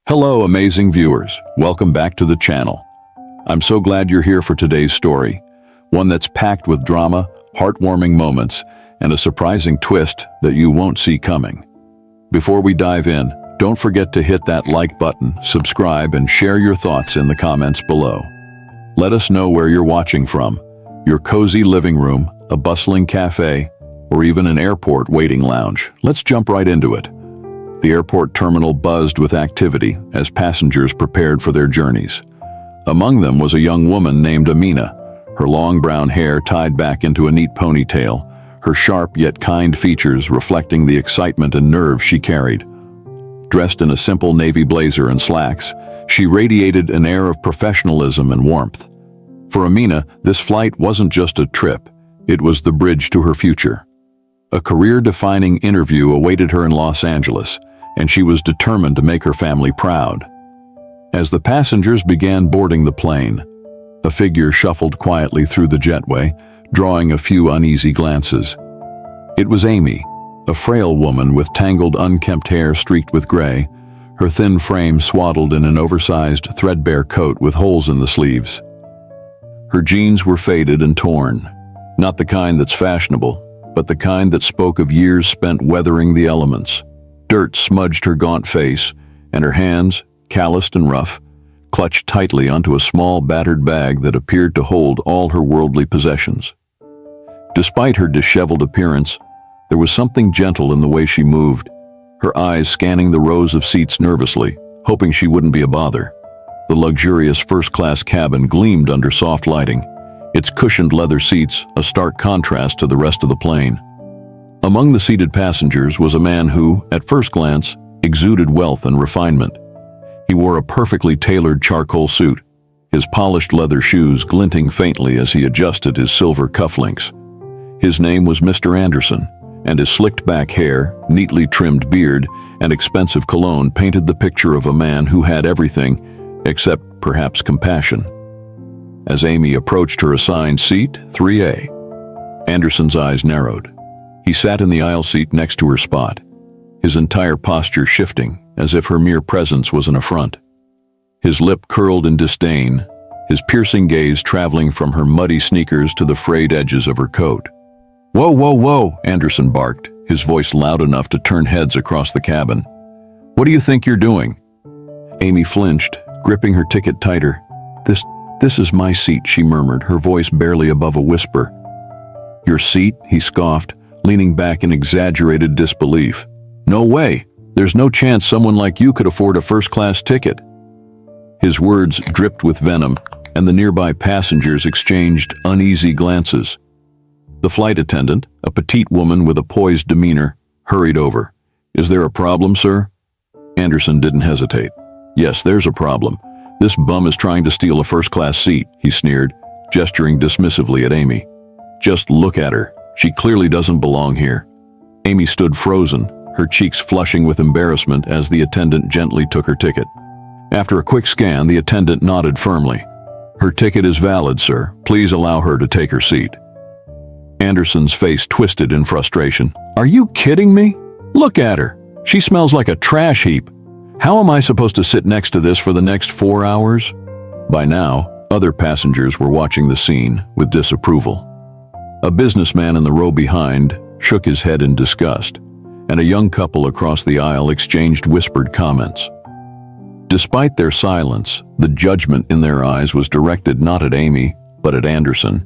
Hello, amazing viewers. Welcome back to the channel. I'm so glad you're here for today's story, one that's packed with drama, heartwarming moments, and a surprising twist that you won't see coming. Before we dive in, don't forget to hit that like button, subscribe, and share your thoughts in the comments below. Let us know where you're watching from, your cozy living room, a bustling cafe, or even an airport waiting lounge. Let's jump right into it. The airport terminal buzzed with activity as passengers prepared for their journeys. Among them was a young woman named Amina, her long brown hair tied back into a neat ponytail, her sharp yet kind features reflecting the excitement and nerve she carried. Dressed in a simple navy blazer and slacks, she radiated an air of professionalism and warmth. For Amina, this flight wasn't just a trip, it was the bridge to her future. A career-defining interview awaited her in Los Angeles, and she was determined to make her family proud. As the passengers began boarding the plane, a figure shuffled quietly through the jetway, drawing a few uneasy glances. It was Amy, a frail woman with tangled, unkempt hair streaked with gray, her thin frame swaddled in an oversized, threadbare coat with holes in the sleeves. Her jeans were faded and torn, not the kind that's fashionable, but the kind that spoke of years spent weathering the elements. Dirt smudged her gaunt face, and her hands, calloused and rough, clutched tightly onto a small, battered bag that appeared to hold all her worldly possessions. Despite her disheveled appearance, there was something gentle in the way she moved, her eyes scanning the rows of seats nervously, hoping she wouldn't be a bother. The luxurious first-class cabin gleamed under soft lighting, its cushioned leather seats a stark contrast to the rest of the plane. Among the seated passengers was a man who, at first glance, exuded wealth and refinement. He wore a perfectly tailored charcoal suit, his polished leather shoes glinting faintly as he adjusted his silver cufflinks. His name was Mr. Anderson, and his slicked-back hair, neatly trimmed beard, and expensive cologne painted the picture of a man who had everything, except perhaps compassion. As Amy approached her assigned seat, 3A, Anderson's eyes narrowed. He sat in the aisle seat next to her spot, his entire posture shifting as if her mere presence was an affront. His lip curled in disdain, his piercing gaze traveling from her muddy sneakers to the frayed edges of her coat. "Whoa, whoa, whoa," Anderson barked, his voice loud enough to turn heads across the cabin. "What do you think you're doing?" Amy flinched, gripping her ticket tighter. This is my seat," she murmured, her voice barely above a whisper. "Your seat?" he scoffed, leaning back in exaggerated disbelief. "No way! There's no chance someone like you could afford a first-class ticket." His words dripped with venom, and the nearby passengers exchanged uneasy glances. The flight attendant, a petite woman with a poised demeanor, hurried over. "Is there a problem, sir?" Anderson didn't hesitate. "Yes, there's a problem. This bum is trying to steal a first-class seat," he sneered, gesturing dismissively at Amy. "Just look at her. She clearly doesn't belong here." Amy stood frozen, her cheeks flushing with embarrassment as the attendant gently took her ticket. After a quick scan, the attendant nodded firmly. "Her ticket is valid, sir. Please allow her to take her seat." Anderson's face twisted in frustration. "Are you kidding me? Look at her. She smells like a trash heap. How am I supposed to sit next to this for the next 4 hours? By now, other passengers were watching the scene with disapproval. A businessman in the row behind shook his head in disgust, and a young couple across the aisle exchanged whispered comments. Despite their silence, the judgment in their eyes was directed not at Amy, but at Anderson.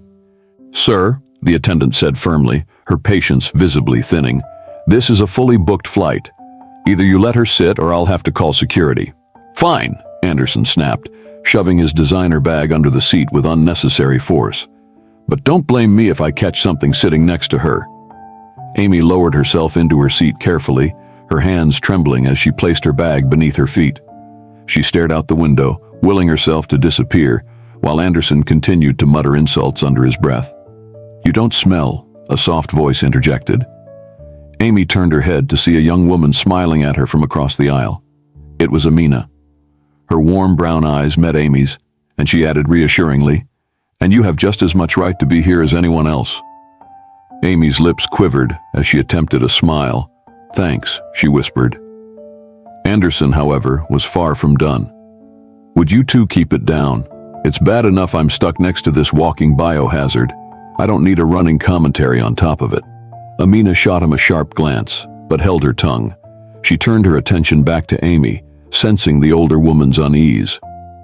"Sir," the attendant said firmly, her patience visibly thinning, "this is a fully booked flight. Either you let her sit or I'll have to call security." "Fine," Anderson snapped, shoving his designer bag under the seat with unnecessary force. "But don't blame me if I catch something sitting next to her." Amy lowered herself into her seat carefully, her hands trembling as she placed her bag beneath her feet. She stared out the window, willing herself to disappear, while Anderson continued to mutter insults under his breath. "You don't smell," a soft voice interjected. Amy turned her head to see a young woman smiling at her from across the aisle. It was Amina. Her warm brown eyes met Amy's, and she added reassuringly, "And you have just as much right to be here as anyone else." Amy's lips quivered as she attempted a smile. "Thanks," she whispered. Anderson, however, was far from done. "Would you two keep it down? It's bad enough I'm stuck next to this walking biohazard. I don't need a running commentary on top of it." Amina shot him a sharp glance, but held her tongue. She turned her attention back to Amy, sensing the older woman's unease.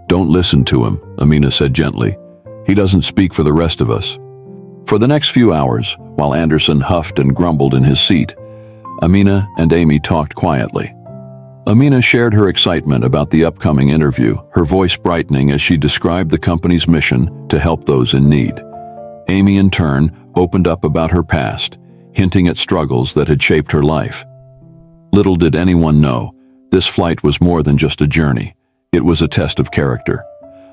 "Don't listen to him," Amina said gently. "He doesn't speak for the rest of us." For the next few hours, while Anderson huffed and grumbled in his seat, Amina and Amy talked quietly. Amina shared her excitement about the upcoming interview, her voice brightening as she described the company's mission to help those in need. Amy, in turn, opened up about her past, hinting at struggles that had shaped her life. Little did anyone know, this flight was more than just a journey. It was a test of character.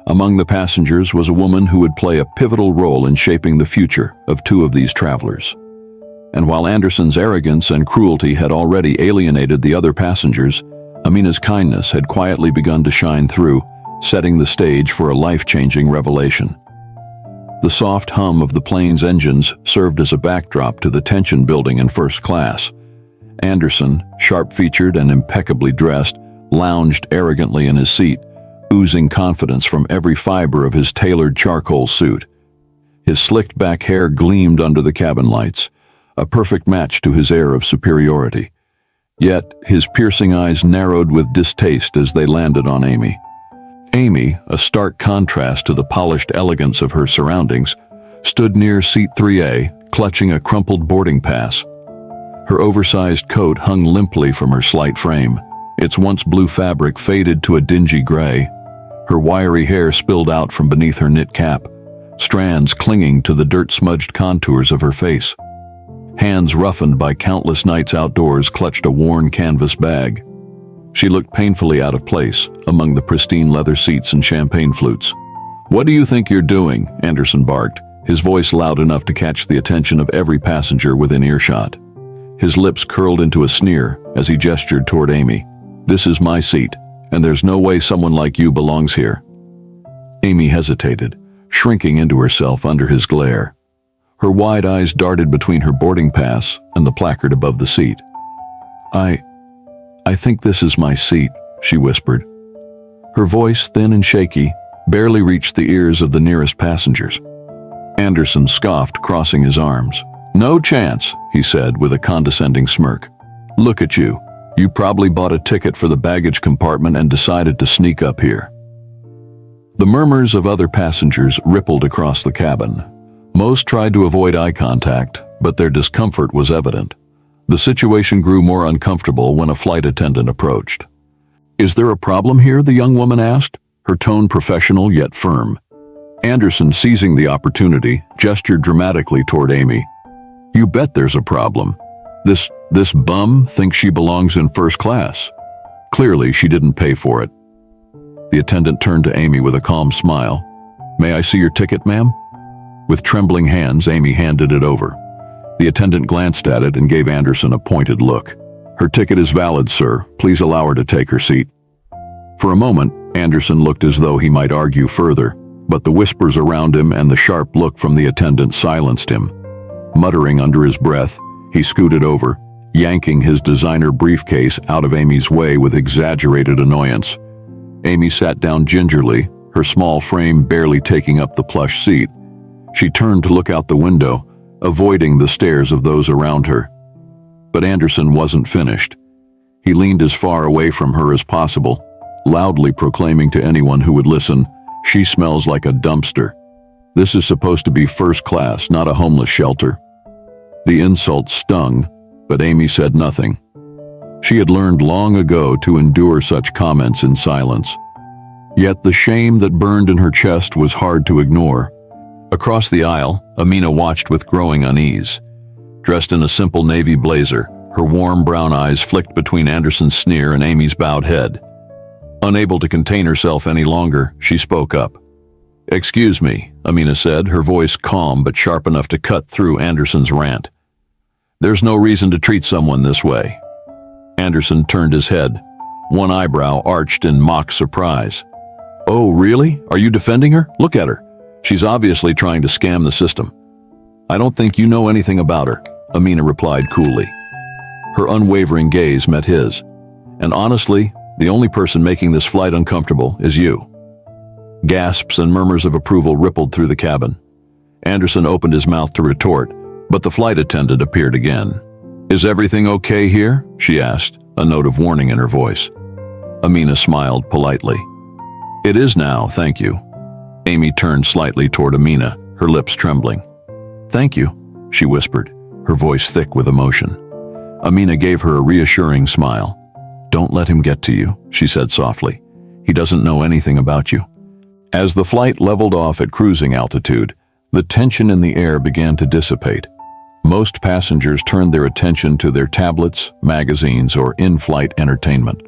Among the passengers was a woman who would play a pivotal role in shaping the future of two of these travelers. And while Anderson's arrogance and cruelty had already alienated the other passengers, Amina's kindness had quietly begun to shine through, setting the stage for a life-changing revelation. The soft hum of the plane's engines served as a backdrop to the tension building in first class. Anderson, sharp-featured and impeccably dressed, lounged arrogantly in his seat, oozing confidence from every fiber of his tailored charcoal suit. His slicked-back hair gleamed under the cabin lights, a perfect match to his air of superiority. Yet, his piercing eyes narrowed with distaste as they landed on Amy. Amy, a stark contrast to the polished elegance of her surroundings, stood near seat 3A, clutching a crumpled boarding pass. Her oversized coat hung limply from her slight frame, its once blue fabric faded to a dingy gray. Her wiry hair spilled out from beneath her knit cap, strands clinging to the dirt-smudged contours of her face. Hands roughened by countless nights outdoors clutched a worn canvas bag. She looked painfully out of place among the pristine leather seats and champagne flutes. "What do you think you're doing?" Anderson barked, his voice loud enough to catch the attention of every passenger within earshot. His lips curled into a sneer as he gestured toward Amy. "This is my seat, and there's no way someone like you belongs here." Amy hesitated, shrinking into herself under his glare. Her wide eyes darted between her boarding pass and the placard above the seat. I think this is my seat," she whispered. Her voice, thin and shaky, barely reached the ears of the nearest passengers. Anderson scoffed, crossing his arms. "No chance," he said with a condescending smirk. "Look at you. You probably bought a ticket for the baggage compartment and decided to sneak up here." The murmurs of other passengers rippled across the cabin. Most tried to avoid eye contact, but their discomfort was evident. The situation grew more uncomfortable when a flight attendant approached. "Is there a problem here?" the young woman asked, her tone professional yet firm. Anderson, seizing the opportunity, gestured dramatically toward Amy. "You bet there's a problem. This bum thinks she belongs in first class. Clearly, she didn't pay for it." The attendant turned to Amy with a calm smile. "May I see your ticket, ma'am?" With trembling hands, Amy handed it over. The attendant glanced at it and gave Anderson a pointed look. "Her ticket is valid, sir. Please allow her to take her seat." For a moment, Anderson looked as though he might argue further, but the whispers around him and the sharp look from the attendant silenced him. Muttering under his breath, he scooted over, yanking his designer briefcase out of Amy's way with exaggerated annoyance. Amy sat down gingerly, her small frame barely taking up the plush seat. She turned to look out the window, avoiding the stares of those around her. But Anderson wasn't finished. He leaned as far away from her as possible, loudly proclaiming to anyone who would listen, "She smells like a dumpster. This is supposed to be first class, not a homeless shelter." The insult stung, but Amy said nothing. She had learned long ago to endure such comments in silence. Yet the shame that burned in her chest was hard to ignore. Across the aisle, Amina watched with growing unease. Dressed in a simple navy blazer, her warm brown eyes flicked between Anderson's sneer and Amy's bowed head. Unable to contain herself any longer, she spoke up. "Excuse me," Amina said, her voice calm but sharp enough to cut through Anderson's rant. "There's no reason to treat someone this way." Anderson turned his head, one eyebrow arched in mock surprise. "Oh, really? Are you defending her? Look at her. She's obviously trying to scam the system." "I don't think you know anything about her," Amina replied coolly. Her unwavering gaze met his. And honestly, the only person making this flight uncomfortable is you." Gasps and murmurs of approval rippled through the cabin. Anderson opened his mouth to retort, but the flight attendant appeared again. "Is everything okay here?" she asked, a note of warning in her voice. Amina smiled politely. "It is now, thank you." Amy turned slightly toward Amina, her lips trembling. "Thank you," she whispered, her voice thick with emotion. Amina gave her a reassuring smile. "Don't let him get to you," she said softly. "He doesn't know anything about you." As the flight leveled off at cruising altitude, the tension in the air began to dissipate. Most passengers turned their attention to their tablets, magazines, or in-flight entertainment.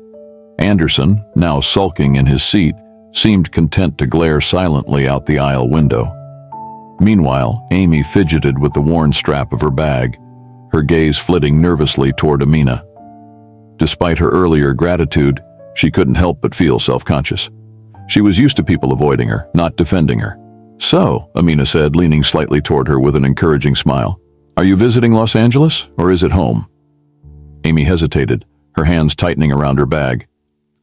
Anderson, now sulking in his seat, seemed content to glare silently out the aisle window. Meanwhile, Amy fidgeted with the worn strap of her bag, her gaze flitting nervously toward Amina. Despite her earlier gratitude, she couldn't help but feel self-conscious. She was used to people avoiding her, not defending her. "So," Amina said, leaning slightly toward her with an encouraging smile, "are you visiting Los Angeles, or is it home?" Amy hesitated, her hands tightening around her bag.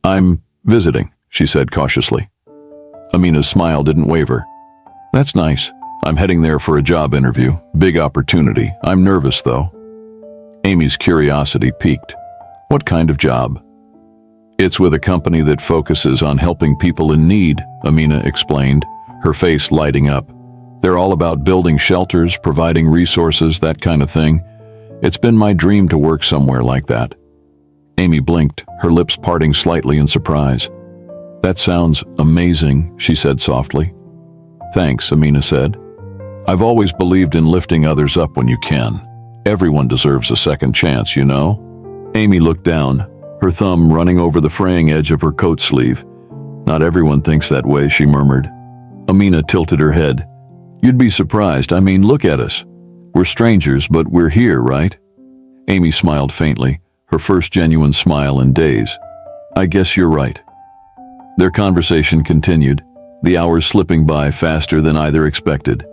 "I'm visiting," she said cautiously. Amina's smile didn't waver. "That's nice. I'm heading there for a job interview. Big opportunity. I'm nervous, though." Amy's curiosity piqued. "What kind of job?" "It's with a company that focuses on helping people in need," Amina explained, her face lighting up. "They're all about building shelters, providing resources, that kind of thing. It's been my dream to work somewhere like that." Amy blinked, her lips parting slightly in surprise. "That sounds amazing," she said softly. "Thanks," Amina said. "I've always believed in lifting others up when you can. Everyone deserves a second chance, you know?" Amy looked down, her thumb running over the fraying edge of her coat sleeve. "Not everyone thinks that way," she murmured. Amina tilted her head. "You'd be surprised. I mean, look at us. We're strangers, but we're here, right?" Amy smiled faintly, her first genuine smile in days. "I guess you're right." Their conversation continued, the hours slipping by faster than either expected.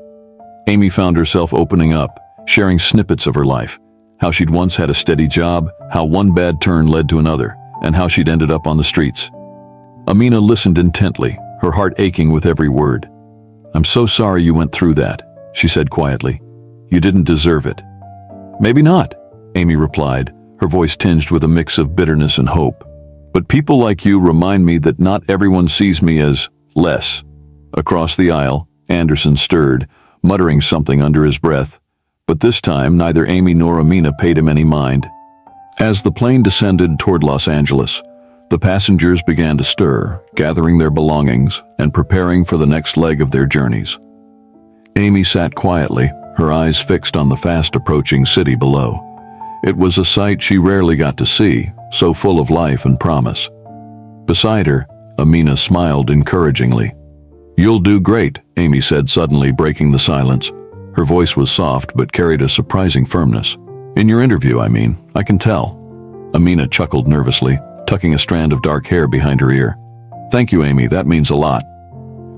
Amy found herself opening up, sharing snippets of her life, how she'd once had a steady job, how one bad turn led to another, and how she'd ended up on the streets. Amina listened intently, her heart aching with every word. "I'm so sorry you went through that," she said quietly. "You didn't deserve it." "Maybe not," Amy replied, her voice tinged with a mix of bitterness and hope. "But people like you remind me that not everyone sees me as less." Across the aisle, Anderson stirred, muttering something under his breath, but this time neither Amy nor Amina paid him any mind. As the plane descended toward Los Angeles, the passengers began to stir, gathering their belongings and preparing for the next leg of their journeys. Amy sat quietly, her eyes fixed on the fast-approaching city below. It was a sight she rarely got to see, so full of life and promise. Beside her, Amina smiled encouragingly. "You'll do great," Amy said, suddenly breaking the silence. Her voice was soft but carried a surprising firmness. "In your interview, I mean, I can tell." Amina chuckled nervously, tucking a strand of dark hair behind her ear. "Thank you, Amy, that means a lot."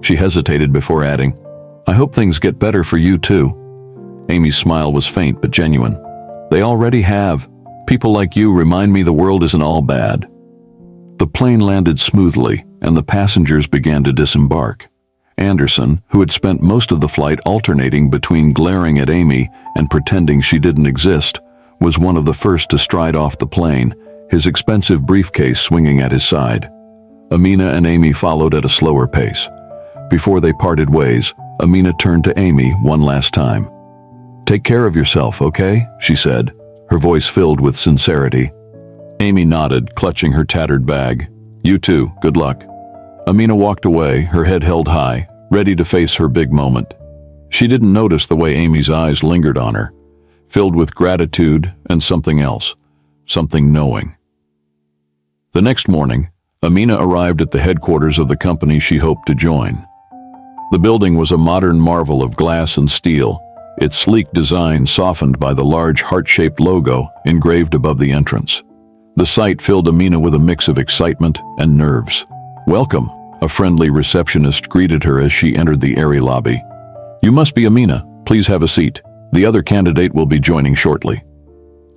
She hesitated before adding, "I hope things get better for you too." Amy's smile was faint but genuine. "They already have. People like you remind me the world isn't all bad." The plane landed smoothly, and the passengers began to disembark. Anderson, who had spent most of the flight alternating between glaring at Amy and pretending she didn't exist, was one of the first to stride off the plane, his expensive briefcase swinging at his side. Amina and Amy followed at a slower pace. Before they parted ways, Amina turned to Amy one last time. "Take care of yourself, okay?" she said, her voice filled with sincerity. Amy nodded, clutching her tattered bag. "You too, good luck." Amina walked away, her head held high, ready to face her big moment. She didn't notice the way Amy's eyes lingered on her, filled with gratitude and something else, something knowing. The next morning, Amina arrived at the headquarters of the company she hoped to join. The building was a modern marvel of glass and steel, its sleek design softened by the large heart-shaped logo engraved above the entrance. The sight filled Amina with a mix of excitement and nerves. "Welcome," a friendly receptionist greeted her as she entered the airy lobby. "You must be Amina. Please have a seat. The other candidate will be joining shortly."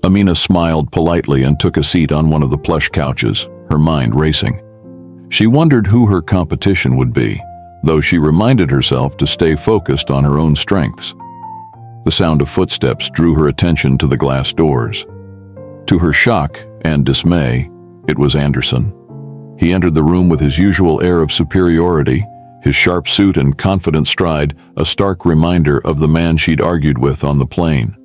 Amina smiled politely and took a seat on one of the plush couches, her mind racing. She wondered who her competition would be, though she reminded herself to stay focused on her own strengths. The sound of footsteps drew her attention to the glass doors. To her shock and dismay, it was Anderson. He entered the room with his usual air of superiority, his sharp suit and confident stride a stark reminder of the man she'd argued with on the plane.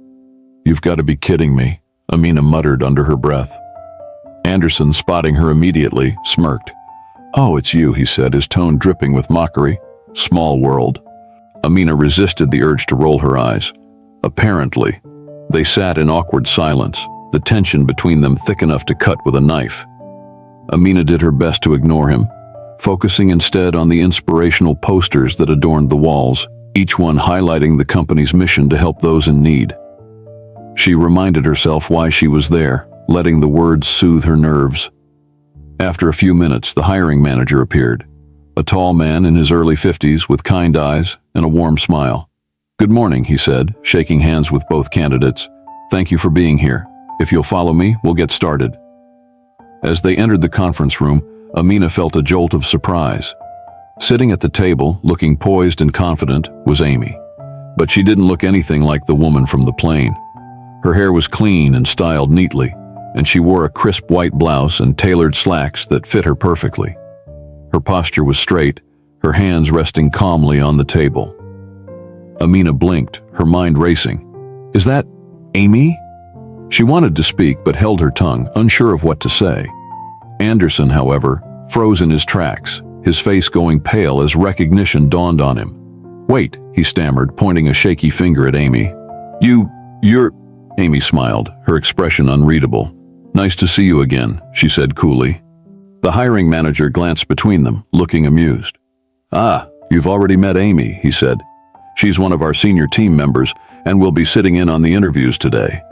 "You've got to be kidding me," Amina muttered under her breath. Anderson, spotting her immediately, smirked. "Oh, it's you," he said, his tone dripping with mockery. "Small world." Amina resisted the urge to roll her eyes. Apparently, they sat in awkward silence, the tension between them thick enough to cut with a knife. Amina did her best to ignore him, focusing instead on the inspirational posters that adorned the walls, each one highlighting the company's mission to help those in need. She reminded herself why she was there, letting the words soothe her nerves. After a few minutes, the hiring manager appeared, a tall man in his early 50s with kind eyes and a warm smile. "Good morning," he said, shaking hands with both candidates. "Thank you for being here. If you'll follow me, we'll get started." As they entered the conference room, Amina felt a jolt of surprise. Sitting at the table, looking poised and confident, was Amy. But she didn't look anything like the woman from the plane. Her hair was clean and styled neatly, and she wore a crisp white blouse and tailored slacks that fit her perfectly. Her posture was straight, her hands resting calmly on the table. Amina blinked, her mind racing. "Is that Amy?" She wanted to speak but held her tongue, unsure of what to say. Anderson, however, froze in his tracks, his face going pale as recognition dawned on him. "Wait," he stammered, pointing a shaky finger at Amy. You're... Amy smiled, her expression unreadable. "Nice to see you again," she said coolly. The hiring manager glanced between them, looking amused. "Ah, you've already met Amy," he said. "She's one of our senior team members and will be sitting in on the interviews today."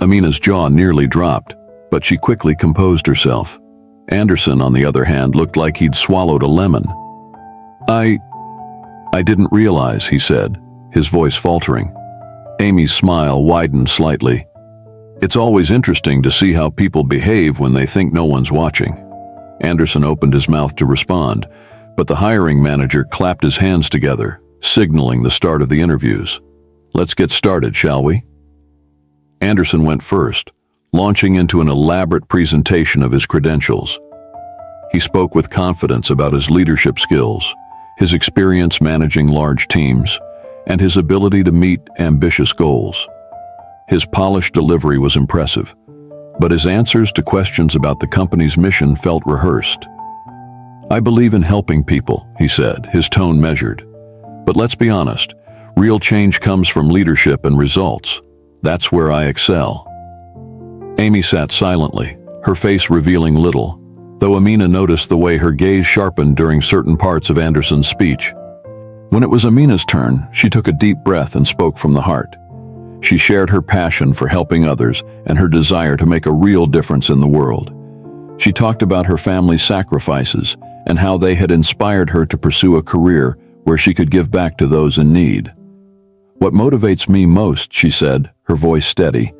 Amina's jaw nearly dropped, but she quickly composed herself. Anderson, on the other hand, looked like he'd swallowed a lemon. I didn't realize," he said, his voice faltering. Amy's smile widened slightly. "It's always interesting to see how people behave when they think no one's watching." Anderson opened his mouth to respond, but the hiring manager clapped his hands together, signaling the start of the interviews. "Let's get started, shall we?" Anderson went first, launching into an elaborate presentation of his credentials. He spoke with confidence about his leadership skills, his experience managing large teams, and his ability to meet ambitious goals. His polished delivery was impressive, but his answers to questions about the company's mission felt rehearsed. "I believe in helping people," he said, his tone measured. "But let's be honest, real change comes from leadership and results. That's where I excel." Amy sat silently, her face revealing little, though Amina noticed the way her gaze sharpened during certain parts of Anderson's speech. When it was Amina's turn, she took a deep breath and spoke from the heart. She shared her passion for helping others and her desire to make a real difference in the world. She talked about her family's sacrifices and how they had inspired her to pursue a career where she could give back to those in need. "What motivates me most," she said, her voice steady,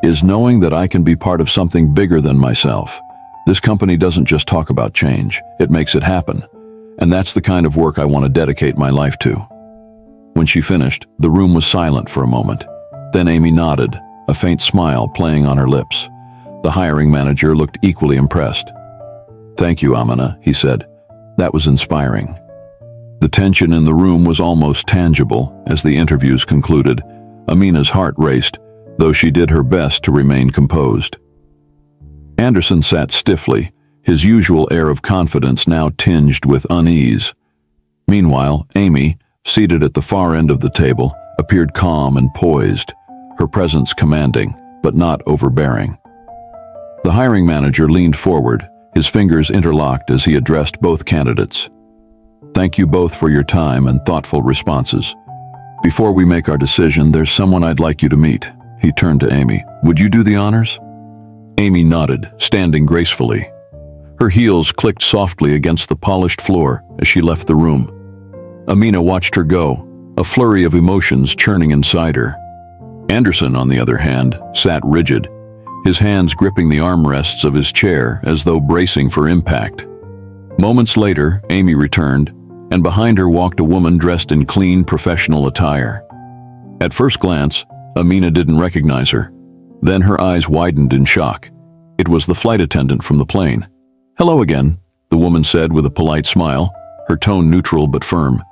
"is knowing that I can be part of something bigger than myself. This company doesn't just talk about change, it makes it happen. And that's the kind of work I want to dedicate my life to." When she finished, the room was silent for a moment. Then Amy nodded, a faint smile playing on her lips. The hiring manager looked equally impressed. "Thank you, Amina," he said. "That was inspiring." The tension in the room was almost tangible as the interviews concluded. Amina's heart raced, though she did her best to remain composed. Anderson sat stiffly, his usual air of confidence now tinged with unease. Meanwhile, Amy, seated at the far end of the table, appeared calm and poised, her presence commanding, but not overbearing. The hiring manager leaned forward, his fingers interlocked as he addressed both candidates. "Thank you both for your time and thoughtful responses. Before we make our decision, there's someone I'd like you to meet." He turned to Amy. "Would you do the honors?" Amy nodded, standing gracefully. Her heels clicked softly against the polished floor as she left the room. Amina watched her go, a flurry of emotions churning inside her. Anderson, on the other hand, sat rigid, his hands gripping the armrests of his chair as though bracing for impact. Moments later, Amy returned, and behind her walked a woman dressed in clean, professional attire. At first glance, Amina didn't recognize her. Then her eyes widened in shock. It was the flight attendant from the plane. "Hello again," the woman said with a polite smile, her tone neutral but firm.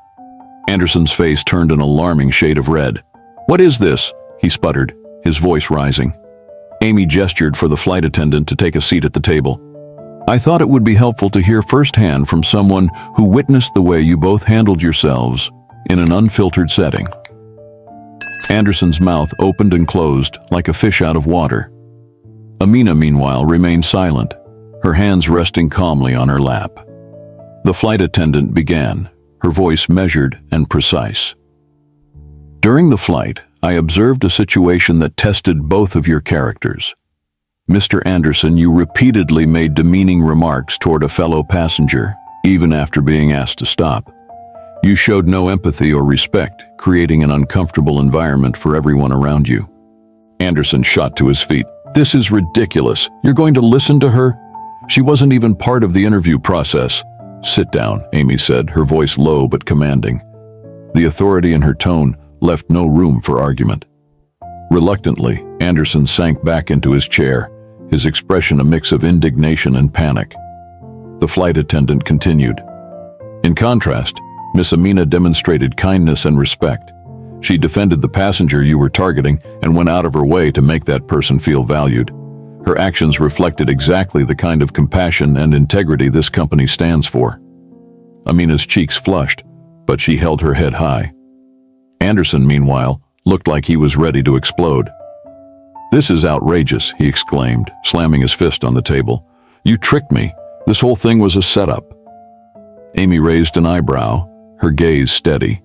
Anderson's face turned an alarming shade of red. "What is this?" he sputtered, his voice rising. Amy gestured for the flight attendant to take a seat at the table. "I thought it would be helpful to hear firsthand from someone who witnessed the way you both handled yourselves in an unfiltered setting." Anderson's mouth opened and closed like a fish out of water. Amina, meanwhile, remained silent, her hands resting calmly on her lap. The flight attendant began, her voice measured and precise. "During the flight, I observed a situation that tested both of your characters. Mr. Anderson, you repeatedly made demeaning remarks toward a fellow passenger, even after being asked to stop. You showed no empathy or respect, creating an uncomfortable environment for everyone around you." Anderson shot to his feet. "This is ridiculous. You're going to listen to her? She wasn't even part of the interview process." "Sit down," Amy said, her voice low but commanding. The authority in her tone left no room for argument. Reluctantly, Anderson sank back into his chair, his expression a mix of indignation and panic. The flight attendant continued. "In contrast, Miss Amina demonstrated kindness and respect. She defended the passenger you were targeting and went out of her way to make that person feel valued. Her actions reflected exactly the kind of compassion and integrity this company stands for." Amina's cheeks flushed, but she held her head high. Anderson, meanwhile, looked like he was ready to explode. "This is outrageous," he exclaimed, slamming his fist on the table. "You tricked me. This whole thing was a setup." Amy raised an eyebrow, her gaze steady.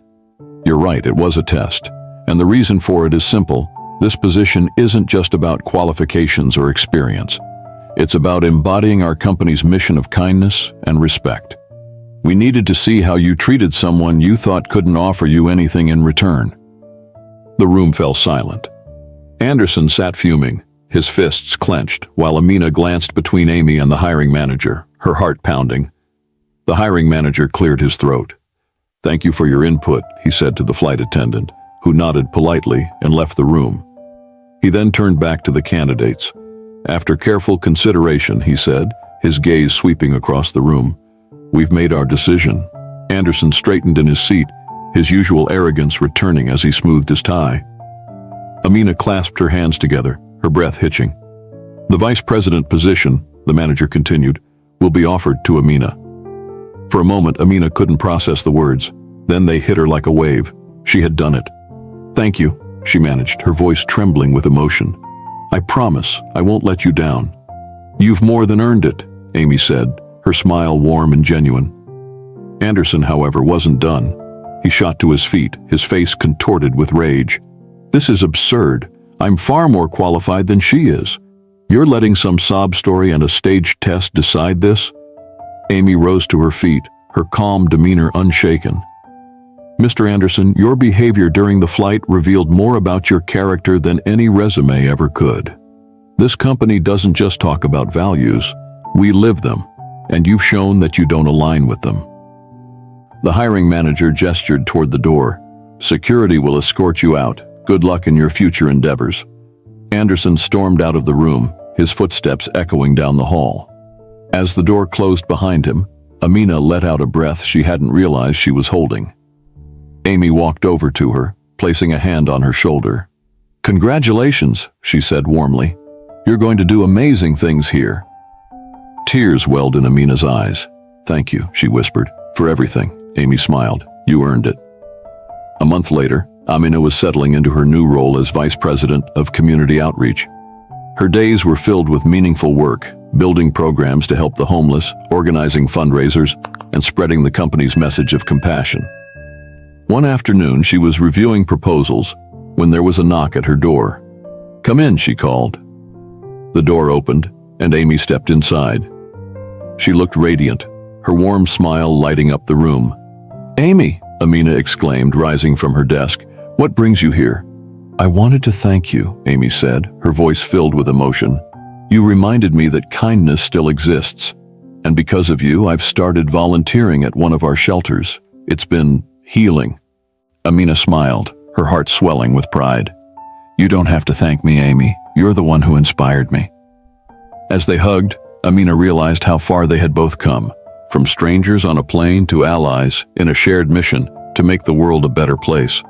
"You're right, it was a test, and the reason for it is simple. This position isn't just about qualifications or experience. It's about embodying our company's mission of kindness and respect. We needed to see how you treated someone you thought couldn't offer you anything in return." The room fell silent. Anderson sat fuming, his fists clenched, while Amina glanced between Amy and the hiring manager, her heart pounding. The hiring manager cleared his throat. "Thank you for your input," he said to the flight attendant, who nodded politely and left the room. He then turned back to the candidates. "After careful consideration," he said, his gaze sweeping across the room, "we've made our decision." Anderson straightened in his seat, his usual arrogance returning as he smoothed his tie. Amina clasped her hands together, her breath hitching. "The vice president position," the manager continued, "will be offered to Amina." For a moment, Amina couldn't process the words. Then they hit her like a wave. She had done it. "Thank you," she managed, her voice trembling with emotion. "I promise I won't let you down." "You've more than earned it," Amy said, her smile warm and genuine. Anderson, however, wasn't done. He shot to his feet, his face contorted with rage. "This is absurd. I'm far more qualified than she is. You're letting some sob story and a staged test decide this?" Amy rose to her feet, her calm demeanor unshaken. "Mr. Anderson, your behavior during the flight revealed more about your character than any resume ever could. This company doesn't just talk about values, we live them, and you've shown that you don't align with them." The hiring manager gestured toward the door. "Security will escort you out. Good luck in your future endeavors." Anderson stormed out of the room, his footsteps echoing down the hall. As the door closed behind him, Amina let out a breath she hadn't realized she was holding. Amy walked over to her, placing a hand on her shoulder. "Congratulations," she said warmly. "You're going to do amazing things here." Tears welled in Amina's eyes. "Thank you," she whispered, "for everything." Amy smiled. "You earned it." A month later, Amina was settling into her new role as Vice President of Community Outreach. Her days were filled with meaningful work, building programs to help the homeless, organizing fundraisers, and spreading the company's message of compassion. One afternoon, she was reviewing proposals when there was a knock at her door. "Come in," she called. The door opened, and Amy stepped inside. She looked radiant, her warm smile lighting up the room. "Amy," Amina exclaimed, rising from her desk, "what brings you here?" "I wanted to thank you," Amy said, her voice filled with emotion. You reminded me that kindness still exists. And because of you, I've started volunteering at one of our shelters. It's been healing." Amina smiled, her heart swelling with pride. "You don't have to thank me, Amy. You're the one who inspired me." As they hugged, Amina realized how far they had both come, from strangers on a plane to allies in a shared mission to make the world a better place.